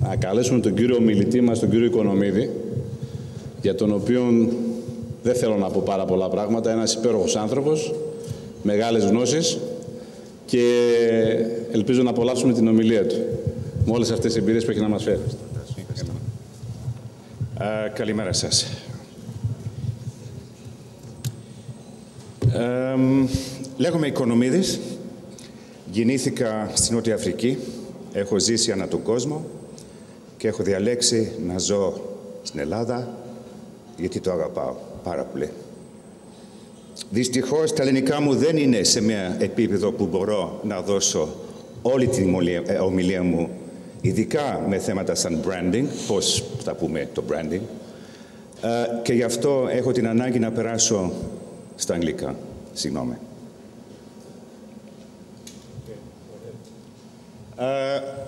να καλέσουμε τον κύριο ομιλητή μας, τον κύριο Οικονομίδη, για τον οποίο δεν θέλω να πω πάρα πολλά πράγματα. Ένας υπέροχος άνθρωπος, μεγάλες γνώσεις και ελπίζω να απολαύσουμε την ομιλία του με όλες αυτές τις εμπειρίες που έχει να μας φέρει. Καλημέρα σας. Λέγομαι Economides. Γεννήθηκα στην Νότια Αφρική. Έχω ζήσει ανά τον κόσμο και έχω διαλέξει να ζω στην Ελλάδα γιατί το αγαπάω πάρα πολύ. Δυστυχώς τα ελληνικά μου δεν είναι σε μια επίπεδο που μπορώ να δώσω όλη την ομιλία μου, ειδικά με θέματα σαν branding, πώς θα πούμε το branding, και γι' αυτό έχω την ανάγκη να περάσω στα αγγλικά. Συγγνώμη.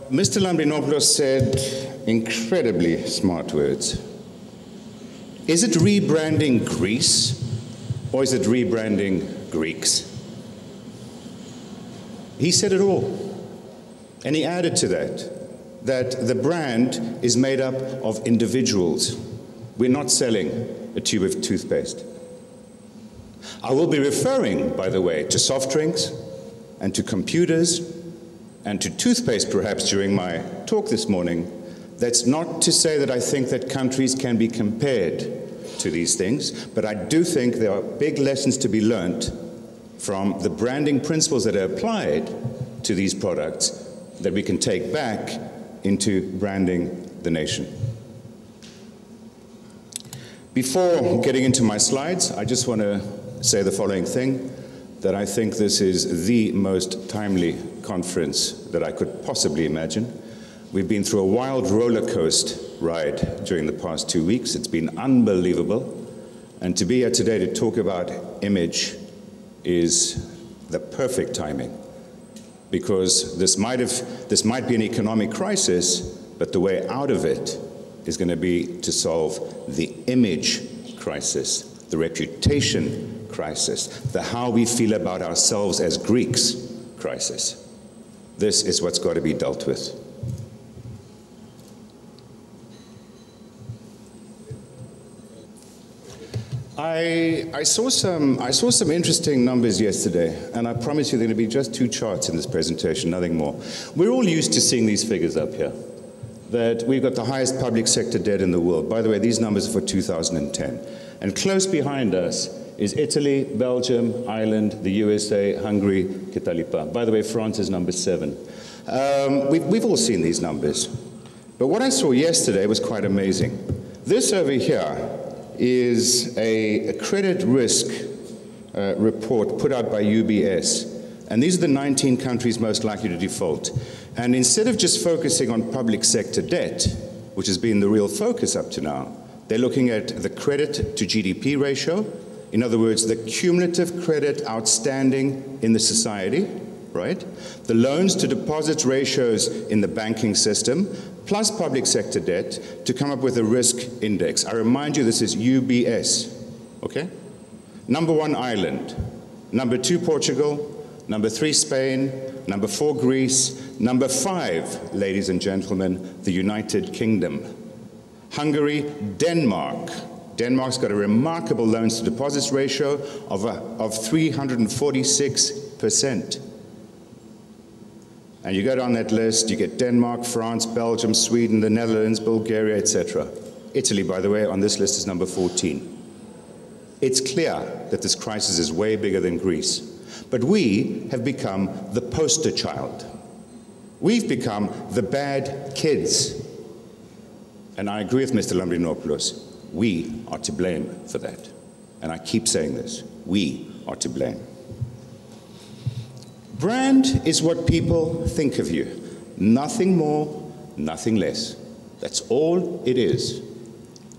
Mr. Lambrinopoulos said incredibly smart words. Is it rebranding Greece or is it rebranding Greeks? He said it all. And he added to that the brand is made up of individuals. We're not selling a tube of toothpaste. I will be referring, by the way, to soft drinks and to computers and to toothpaste perhaps during my talk this morning. That's not to say that I think that countries can be compared to these things, but I do think there are big lessons to be learnt from the branding principles that are applied to these products that we can take back into branding the nation. Before getting into my slides, I just want to say the following thing, that I think this is the most timely conference that I could possibly imagine. We've been through a wild roller coaster ride during the past 2 weeks. It's been unbelievable. And to be here today to talk about image is the perfect timing, because this might be an economic crisis, but the way out of it is going to be to solve the image crisis, the reputation crisis, the how we feel about ourselves as Greeks crisis. This is what's got to be dealt with. I saw some interesting numbers yesterday, and I promise you there are going to be just 2 charts in this presentation, nothing more. We're all used to seeing these figures up here, that we've got the highest public sector debt in the world. By the way, these numbers are for 2010. And close behind us is Italy, Belgium, Ireland, the USA, Hungary, Kitalipa. By the way, France is number 7. We've all seen these numbers. But what I saw yesterday was quite amazing. This over here is a credit risk report put out by UBS. And these are the 19 countries most likely to default. And instead of just focusing on public sector debt, which has been the real focus up to now, they're looking at the credit to GDP ratio. In other words, the cumulative credit outstanding in the society, right? The loans to deposits ratios in the banking system, plus public sector debt, to come up with a risk index. I remind you, this is UBS, okay? Number 1, Ireland. Number 2, Portugal. Number 3, Spain. Number 4, Greece. Number 5, ladies and gentlemen, the United Kingdom. Hungary, Denmark. Denmark's got a remarkable loans to deposits ratio of 346%. And you go down that list, you get Denmark, France, Belgium, Sweden, the Netherlands, Bulgaria, etc. Italy, by the way, on this list is number 14. It's clear that this crisis is way bigger than Greece. But we have become the poster child. We've become the bad kids. And I agree with Mr. Lambrinopoulos. We are to blame for that. And I keep saying this. We are to blame. Brand is what people think of you. Nothing more, nothing less. That's all it is.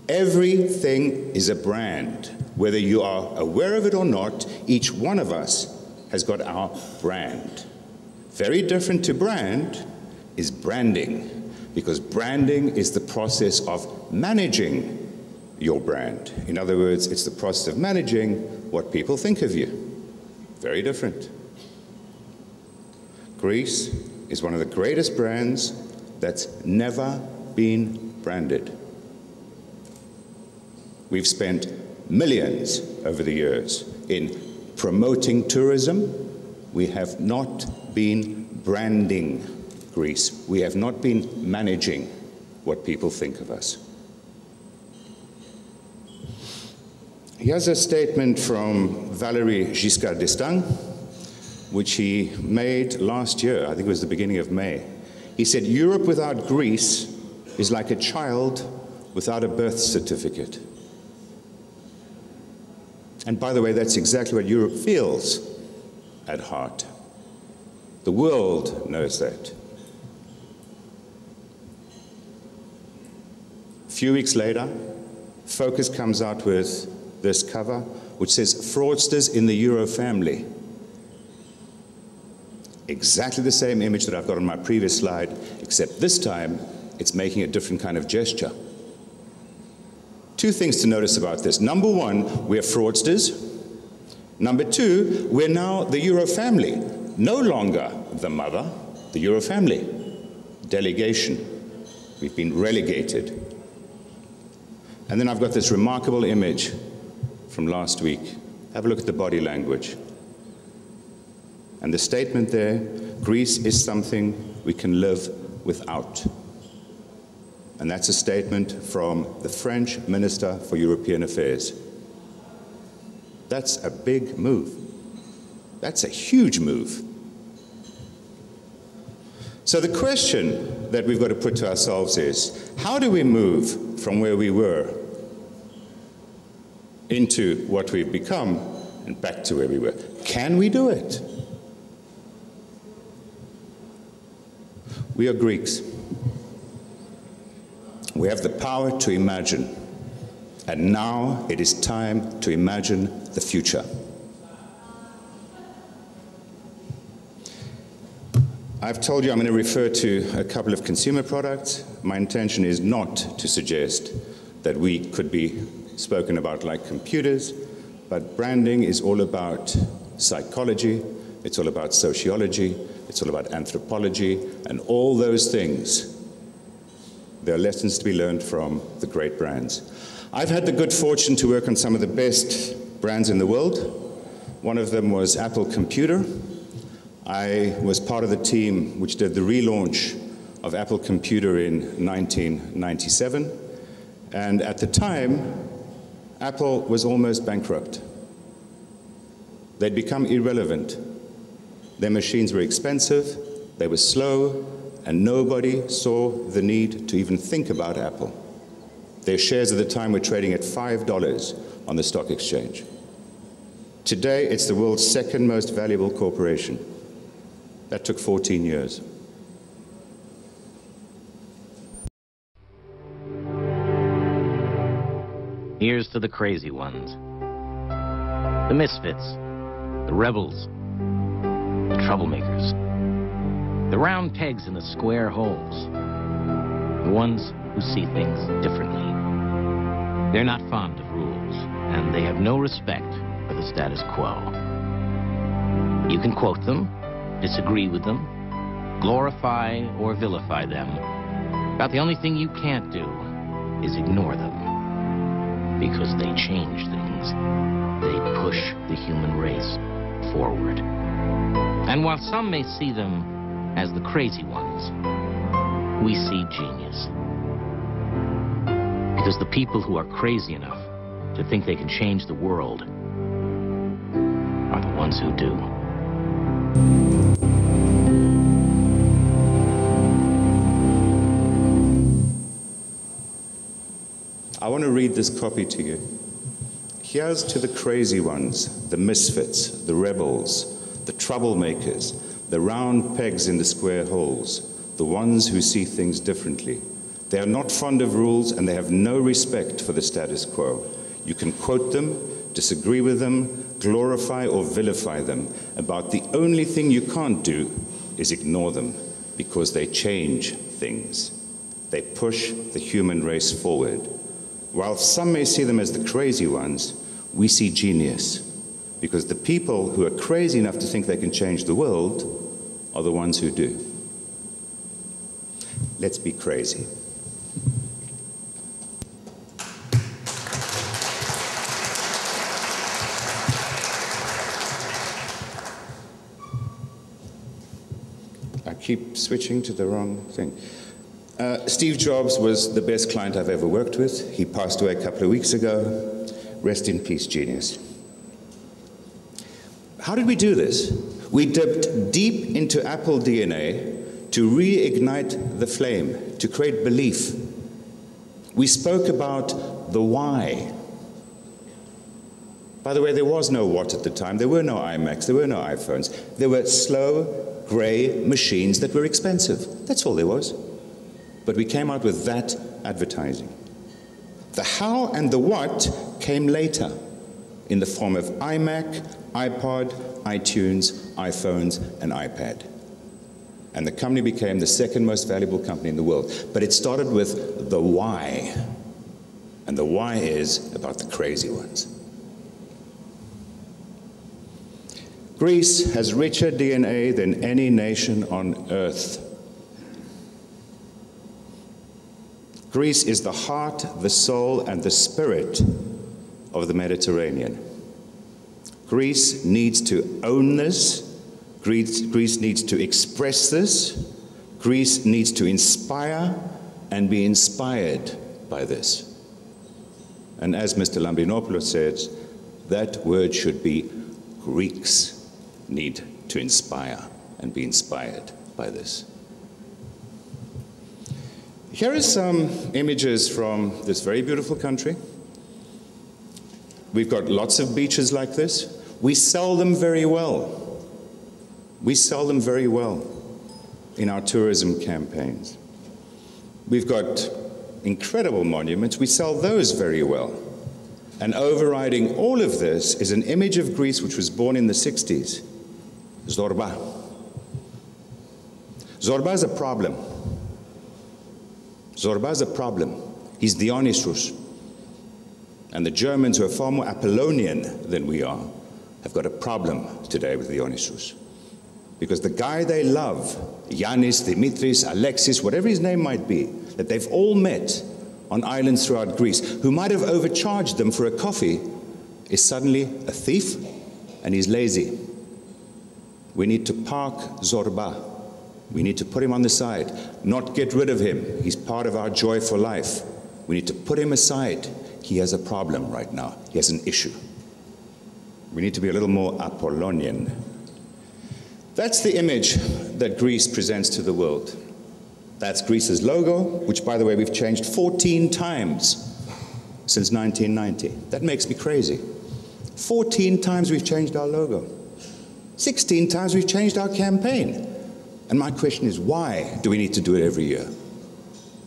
Everything is a brand. Whether you are aware of it or not, each one of us has got our brand. Very different to brand is branding, because branding is the process of managing your brand. In other words, it's the process of managing what people think of you. Very different. Greece is one of the greatest brands that's never been branded. We've spent millions over the years in promoting tourism. We have not been branding Greece. We have not been managing what people think of us. Here's a statement from Valéry Giscard d'Estaing, which he made last year, I think it was the beginning of May. He said, "Europe without Greece is like a child without a birth certificate." And by the way, that's exactly what Europe feels at heart. The world knows that. A few weeks later, Focus comes out with this cover, which says, "Fraudsters in the Euro family." Exactly the same image that I've got on my previous slide, except this time, it's making a different kind of gesture. Two things to notice about this. Number one, we're fraudsters. Number two, we're now the Euro family. No longer the mother, the Euro family. Delegation. We've been relegated. And then I've got this remarkable image from last week. Have a look at the body language. And the statement there, Greece is something we can live without. And that's a statement from the French Minister for European Affairs. That's a big move. That's a huge move. So the question that we've got to put to ourselves is, how do we move from where we were into what we've become and back to where we were? Can we do it? We are Greeks. We have the power to imagine. And now it is time to imagine the future. I've told you I'm going to refer to a couple of consumer products. My intention is not to suggest that we could be spoken about like computers, but branding is all about psychology, it's all about sociology, it's all about anthropology, and all those things. There are lessons to be learned from the great brands. I've had the good fortune to work on some of the best brands in the world. One of them was Apple Computer. I was part of the team which did the relaunch of Apple Computer in 1997. And at the time, Apple was almost bankrupt. They'd become irrelevant. Their machines were expensive, they were slow, and nobody saw the need to even think about Apple. Their shares at the time were trading at $5 on the stock exchange. Today, it's the world's second most valuable corporation. That took 14 years. Here's to the crazy ones, the misfits, the rebels, the troublemakers, the round pegs in the square holes, the ones who see things differently. They're not fond of rules, and they have no respect for the status quo. You can quote them, disagree with them, glorify or vilify them. About the only thing you can't do is ignore them. Because they change things. They push the human race forward. And while some may see them as the crazy ones, we see genius. Because the people who are crazy enough to think they can change the world are the ones who do. I want to read this copy to you. Here's to the crazy ones, the misfits, the rebels, the troublemakers, the round pegs in the square holes, the ones who see things differently. They are not fond of rules and they have no respect for the status quo. You can quote them, disagree with them, glorify or vilify them. About the only thing you can't do is ignore them because they change things. They push the human race forward. While some may see them as the crazy ones, we see genius, because the people who are crazy enough to think they can change the world are the ones who do. Let's be crazy. I keep switching to the wrong thing. Steve Jobs was the best client I've ever worked with. He passed away a couple of weeks ago. Rest in peace, genius. How did we do this? We dipped deep into Apple DNA to reignite the flame, to create belief. We spoke about the why. By the way, there was no what at the time. There were no iMacs. There were no iPhones. There were slow, grey machines that were expensive. That's all there was. But we came out with that advertising. The how and the what came later in the form of iMac, iPod, iTunes, iPhones, and iPad. And the company became the second most valuable company in the world. But it started with the why. And the why is about the crazy ones. Greece has richer DNA than any nation on earth. Greece is the heart, the soul, and the spirit of the Mediterranean. Greece needs to own this. Greece needs to express this. Greece needs to inspire and be inspired by this. And as Mr. Lambrinopoulos says, that word should be Greeks need to inspire and be inspired by this. Here are some images from this very beautiful country. We've got lots of beaches like this. We sell them very well. We sell them very well in our tourism campaigns. We've got incredible monuments. We sell those very well. And overriding all of this is an image of Greece which was born in the 60s. Zorba. Zorba is a problem. Zorba is a problem. He's Dionysus. And the Germans, who are far more Apollonian than we are, have got a problem today with Dionysus. Because the guy they love, Yannis, Dimitris, Alexis, whatever his name might be, that they've all met on islands throughout Greece, who might have overcharged them for a coffee, is suddenly a thief and he's lazy. We need to park Zorba. We need to put him on the side, not get rid of him. He's part of our joy for life. We need to put him aside. He has a problem right now. He has an issue. We need to be a little more Apollonian. That's the image that Greece presents to the world. That's Greece's logo, which, by the way, we've changed 14 times since 1990. That makes me crazy. 14 times we've changed our logo. 16 times we've changed our campaign. And my question is, why do we need to do it every year?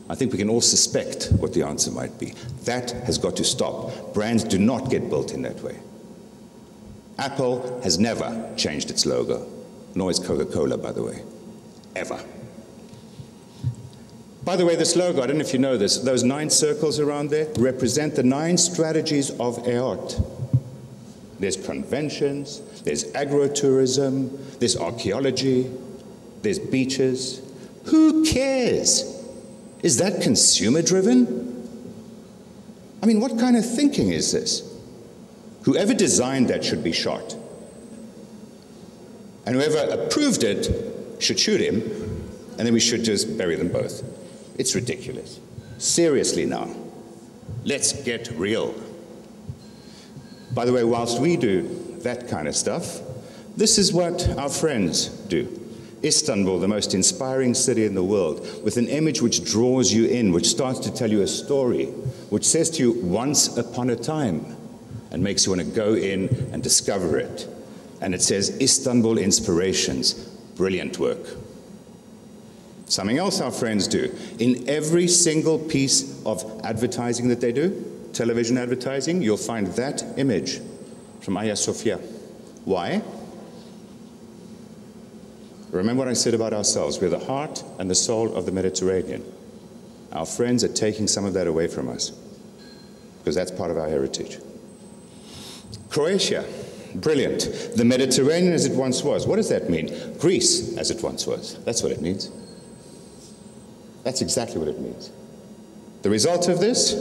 I think we can all suspect what the answer might be. That has got to stop. Brands do not get built in that way. Apple has never changed its logo, nor is Coca-Cola, by the way, ever. By the way, this logo, I don't know if you know this, those 9 circles around there represent the 9 strategies of EOT. There's conventions, there's agro-tourism, there's archaeology, there's beaches. Who cares? Is that consumer-driven? I mean, what kind of thinking is this? Whoever designed that should be shot. And whoever approved it should shoot him, and then we should just bury them both. It's ridiculous. Seriously now. Let's get real. By the way, whilst we do that kind of stuff, this is what our friends do. Istanbul, the most inspiring city in the world, with an image which draws you in, which starts to tell you a story, which says to you, once upon a time, and makes you want to go in and discover it. And it says, Istanbul Inspirations. Brilliant work. Something else our friends do. In every single piece of advertising that they do, television advertising, you'll find that image from Hagia Sophia. Why? Remember what I said about ourselves. We're the heart and the soul of the Mediterranean. Our friends are taking some of that away from us, because that's part of our heritage. Croatia, brilliant. The Mediterranean as it once was. What does that mean? Greece as it once was. That's what it means. That's exactly what it means. The result of this?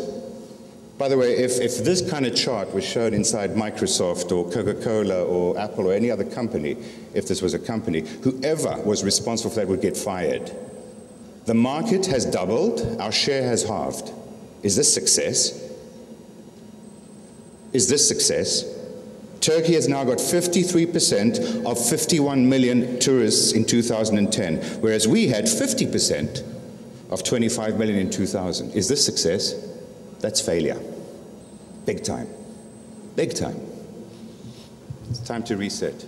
By the way, if this kind of chart was shown inside Microsoft or Coca-Cola or Apple or any other company, if this was a company, whoever was responsible for that would get fired. The market has doubled, our share has halved. Is this success? Is this success? Turkey has now got 53% of 51 million tourists in 2010, whereas we had 50% of 25 million in 2000. Is this success? That's failure. Big time. Big time. It's time to reset.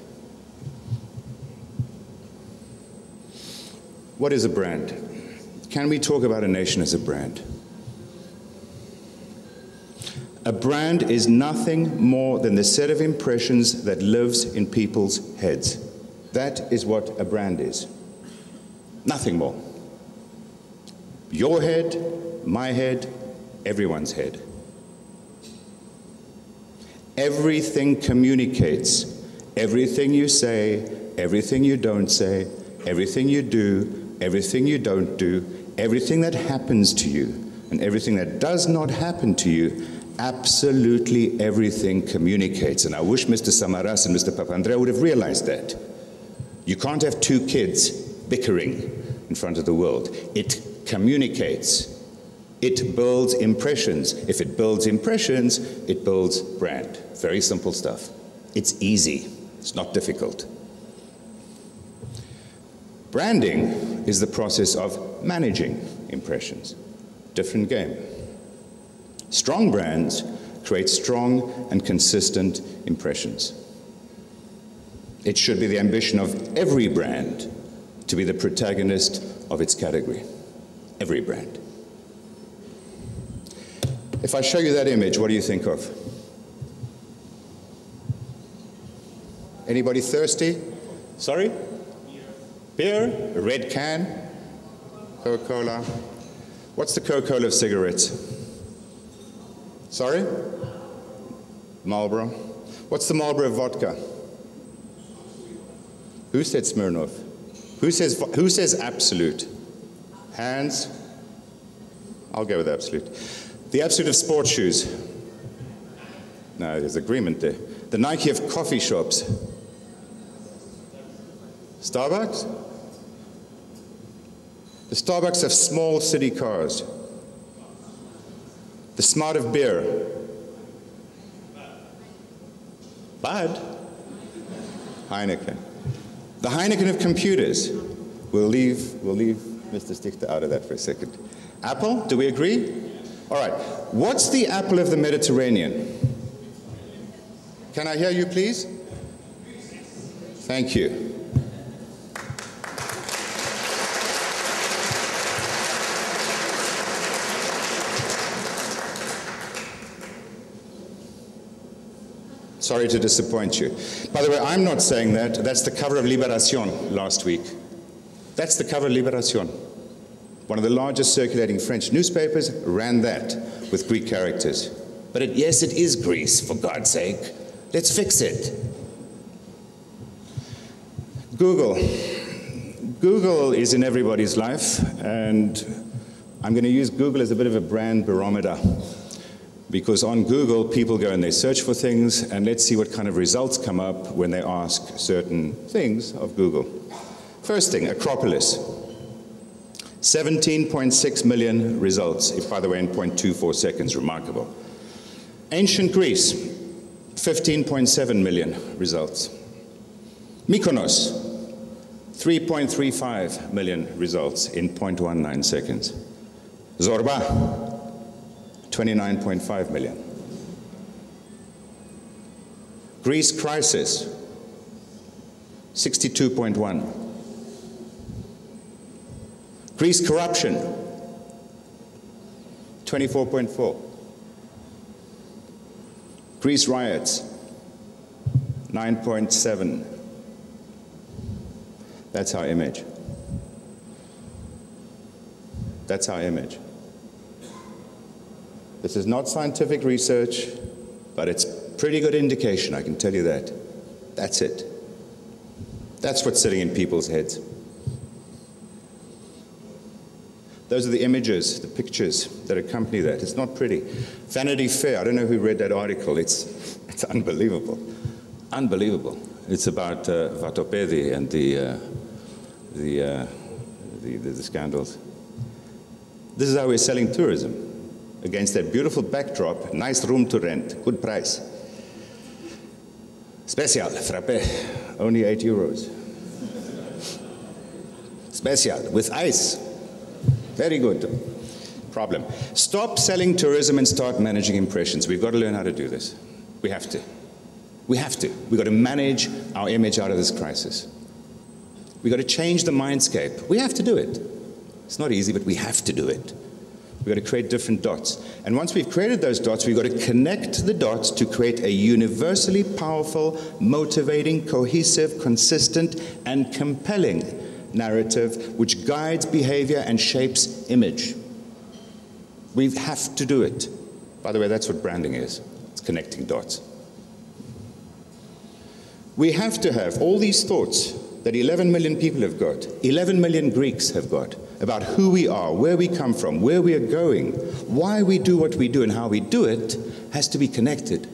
What is a brand? Can we talk about a nation as a brand? A brand is nothing more than the set of impressions that lives in people's heads. That is what a brand is. Nothing more. Your head, my head, everyone's head. Everything communicates. Everything you say, everything you don't say, everything you do, everything you don't do, everything that happens to you, and everything that does not happen to you, absolutely everything communicates. And I wish Mr. Samaras and Mr. Papandreou would have realized that. You can't have two kids bickering in front of the world. It communicates. It builds impressions. If it builds impressions, it builds brand. Very simple stuff. It's easy. It's not difficult. Branding is the process of managing impressions. Different game. Strong brands create strong and consistent impressions. It should be the ambition of every brand to be the protagonist of its category. Every brand. If I show you that image, what do you think of? Anybody thirsty? Sorry? Beer? A red can? Coca-Cola? What's the Coca-Cola of cigarettes? Sorry? Marlboro? What's the Marlboro of vodka? Who said Smirnoff? Who says Absolute? Hands? I'll go with Absolute. The Absolute of sports shoes. No, there's agreement there. The Nike of coffee shops. Starbucks? The Starbucks of small city cars. The Smart of beer. Bud? Heineken. The Heineken of computers. We'll leave Mr. Stichter out of that for a second. Apple, do we agree? All right. What's the apple of the Mediterranean? Can I hear you, please? Thank you. Sorry to disappoint you. By the way, I'm not saying that. That's the cover of Libération last week. That's the cover of Libération. One of the largest circulating French newspapers ran that with Greek characters. But yes, it is Greece, for God's sake. Let's fix it. Google. Google is in everybody's life, and I'm going to use Google as a bit of a brand barometer. Because on Google, people go and they search for things, and let's see what kind of results come up when they ask certain things of Google. First thing, Acropolis. 17.6 million results, by the way, in 0.24 seconds, remarkable. Ancient Greece, 15.7 million results. Mykonos, 3.35 million results in 0.19 seconds. Zorba, 29.5 million. Greece crisis, 62.1. Greece corruption, 24.4. Greece riots, 9.7. That's our image. That's our image. This is not scientific research, but it's pretty good indication, I can tell you that. That's it. That's what's sitting in people's heads. Those are the images, the pictures that accompany that. It's not pretty. Vanity Fair, I don't know who read that article. It's unbelievable. Unbelievable. It's about Vatopedi and the scandals. This is how we're selling tourism. Against that beautiful backdrop, nice room to rent, good price. Special, frappe, only €8. Special, with ice. Very good. Problem. Stop selling tourism and start managing impressions. We've got to learn how to do this. We have to. We have to. We've got to manage our image out of this crisis. We've got to change the mindscape. We have to do it. It's not easy, but we have to do it. We've got to create different dots. And once we've created those dots, we've got to connect the dots to create a universally powerful, motivating, cohesive, consistent, and compelling narrative which guides behavior and shapes image. We have to do it. By the way, that's what branding is. It's connecting dots. We have to have all these thoughts that 11 million people have got, 11 million Greeks have got, about who we are, where we come from, where we are going, why we do what we do, and how we do it, has to be connected.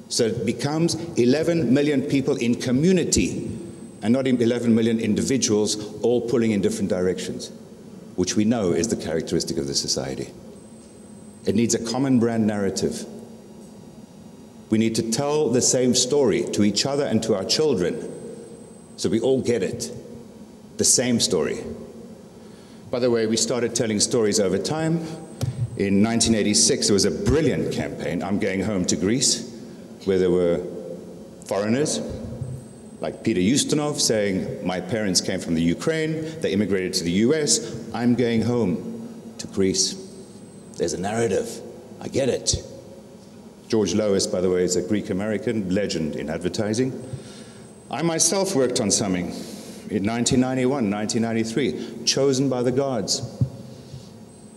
So it becomes 11 million people in community, and not 11 million individuals all pulling in different directions, which we know is the characteristic of the society. It needs a common brand narrative. We need to tell the same story to each other and to our children, so we all get it, the same story. By the way, we started telling stories over time. In 1986, there was a brilliant campaign, I'm Going Home to Greece, where there were foreigners, like Peter Ustinov saying, my parents came from the Ukraine, they immigrated to the US, I'm going home to Greece. There's a narrative, I get it. George Lois, by the way, is a Greek-American legend in advertising. I myself worked on something in 1991, 1993, chosen by the gods.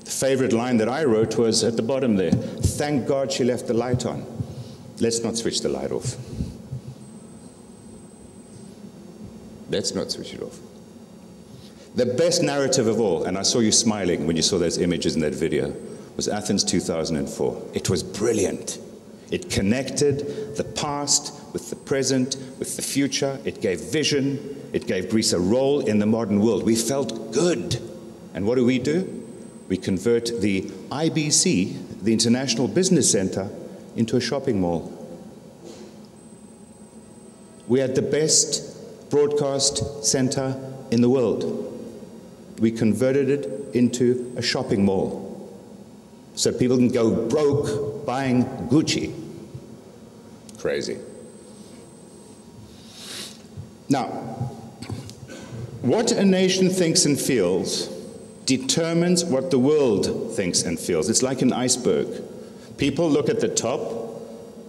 The favorite line that I wrote was at the bottom there, thank God she left the light on. Let's not switch the light off. Let's not switch it off. The best narrative of all, and I saw you smiling when you saw those images in that video, was Athens 2004. It was brilliant. It connected the past with the present, with the future. It gave vision. It gave Greece a role in the modern world. We felt good. And what do? We convert the IBC, the International Business Center, into a shopping mall. We had the best broadcast center in the world. We converted it into a shopping mall, so people can go broke buying Gucci. Crazy. Now, what a nation thinks and feels determines what the world thinks and feels. It's like an iceberg. People look at the top,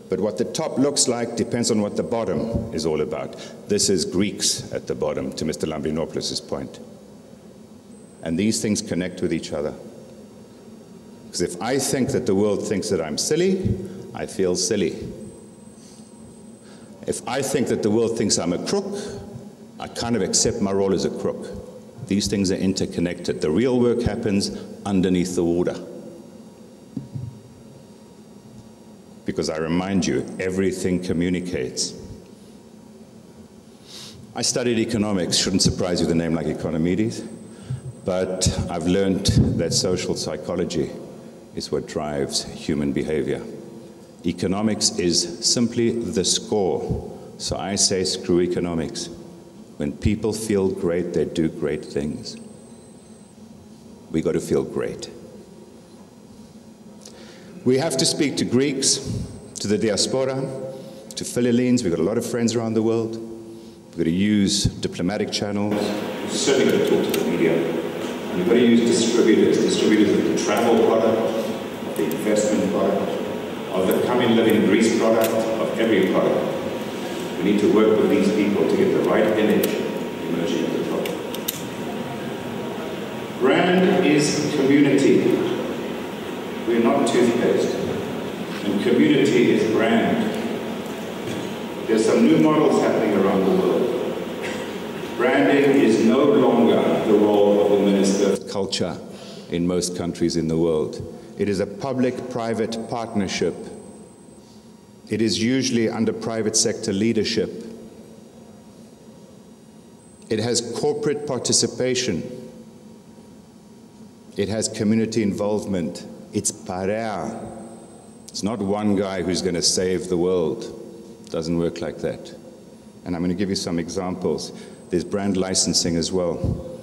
but what the top looks like depends on what the bottom is all about. This is Greeks at the bottom, to Mr. Lambrinopoulos' point. And these things connect with each other. Because if I think that the world thinks that I'm silly, I feel silly. If I think that the world thinks I'm a crook, I kind of accept my role as a crook. These things are interconnected. The real work happens underneath the water. Because I remind you, everything communicates. I studied economics, shouldn't surprise you with a name like Economides, but I've learned that social psychology is what drives human behavior. Economics is simply the score. So I say screw economics. When people feel great, they do great things. We got to feel great. We have to speak to Greeks, to the diaspora, to Philippines. We've got a lot of friends around the world. We've got to use diplomatic channels. We've certainly got to talk to the media. And we've got to use distributors of the travel product, of the investment product, of the come and live in Greece product, of every product. We need to work with these people to get the right image emerging at the top. Brand is community. We're not toothpaste. And community is brand. There's some new models happening around the world. Branding is no longer the role of the Minister of Culture. in most countries in the world. It is a public-private partnership. It is usually under private sector leadership. It has corporate participation. It has community involvement. It's parea. It's not one guy who's going to save the world. It doesn't work like that. And I'm going to give you some examples. There's brand licensing as well.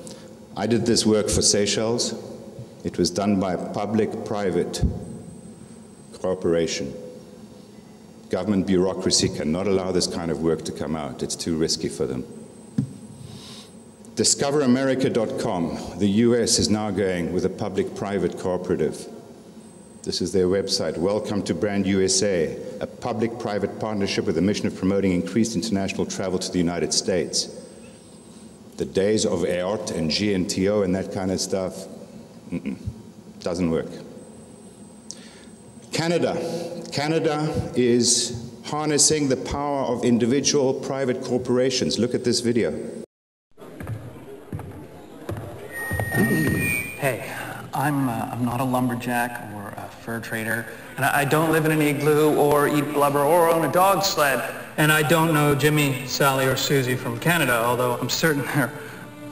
I did this work for Seychelles. It was done by a public-private cooperation. Government bureaucracy cannot allow this kind of work to come out. It's too risky for them. DiscoverAmerica.com, the US is now going with a public-private cooperative. This is their website. Welcome to Brand USA, a public-private partnership with the mission of promoting increased international travel to the United States. The days of EOT and GNTO and that kind of stuff, doesn't work. Canada. Canada is harnessing the power of individual private corporations. Look at this video. Hey, I'm not a lumberjack or a fur trader, and I don't live in an igloo or eat blubber or own a dog sled, and I don't know Jimmy, Sally, or Susie from Canada, although I'm certain they're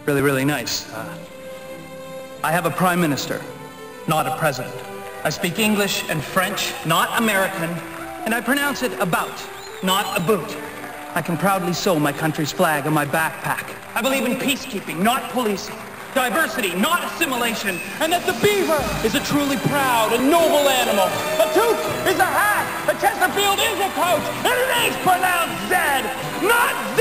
really, really nice. I have a prime minister, not a president. I speak English and French, not American, and I pronounce it about, not a boot. I can proudly sew my country's flag on my backpack. I believe in peacekeeping, not policing. Diversity, not assimilation, and that the beaver is a truly proud and noble animal. A toque is a hat, a Chesterfield is a coach, and it is pronounced Z, not Z.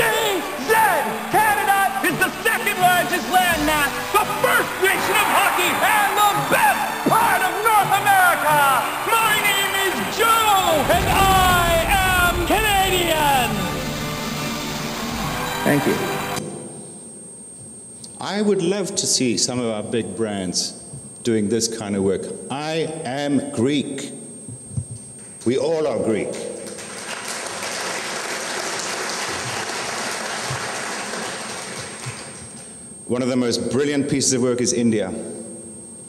Canada is the second largest landmass, the first nation of hockey, and the best part of North America. My name is Joe, and I am Canadian. Thank you. I would love to see some of our big brands doing this kind of work. I am Greek. We all are Greek. One of the most brilliant pieces of work is India.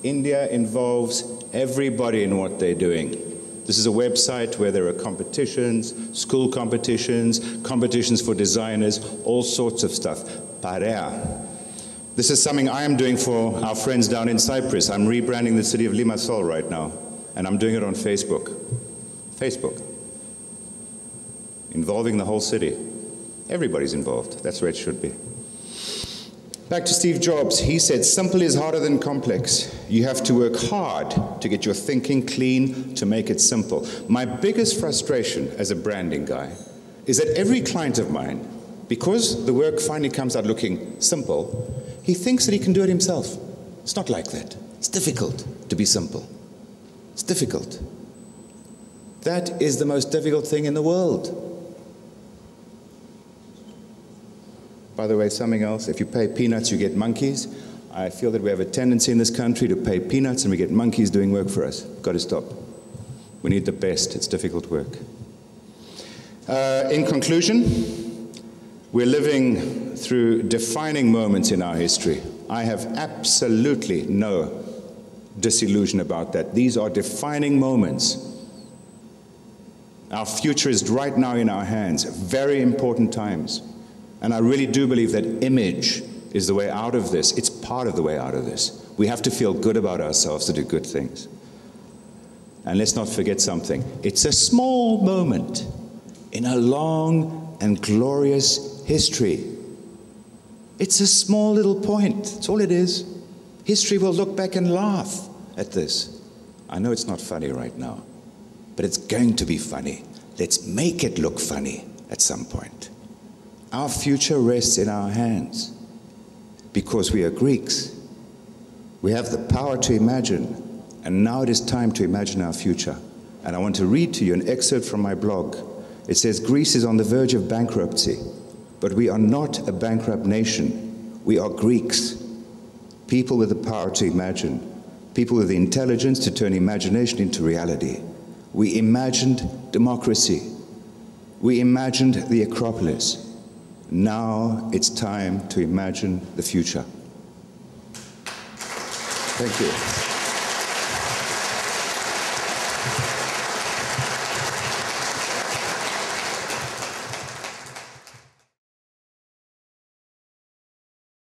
India involves everybody in what they're doing. This is a website where there are competitions, school competitions, competitions for designers, all sorts of stuff. Parea. This is something I am doing for our friends down in Cyprus. I'm rebranding the city of Limassol right now, and I'm doing it on Facebook. Facebook. Involving the whole city. Everybody's involved. That's where it should be. Back to Steve Jobs. He said, simple is harder than complex. You have to work hard to get your thinking clean, to make it simple. My biggest frustration as a branding guy is that every client of mine, because the work finally comes out looking simple, he thinks that he can do it himself. It's not like that. It's difficult to be simple. It's difficult. That is the most difficult thing in the world. By the way, something else, if you pay peanuts, you get monkeys. I feel that we have a tendency in this country to pay peanuts and we get monkeys doing work for us. Got to stop. We need the best. It's difficult work. In conclusion, we're living through defining moments in our history. I have absolutely no disillusion about that. These are defining moments. Our future is right now in our hands. Very important times. And I really do believe that image is the way out of this. It's part of the way out of this. We have to feel good about ourselves to do good things. And let's not forget something. It's a small moment in a long and glorious history. It's a small little point. That's all it is. History will look back and laugh at this. I know it's not funny right now, but it's going to be funny. Let's make it look funny at some point. Our future rests in our hands because we are Greeks. We have the power to imagine, and now it is time to imagine our future. And I want to read to you an excerpt from my blog. It says, Greece is on the verge of bankruptcy, but we are not a bankrupt nation. We are Greeks, people with the power to imagine, people with the intelligence to turn imagination into reality. We imagined democracy. We imagined the Acropolis. Now it's time to imagine the future. Thank you.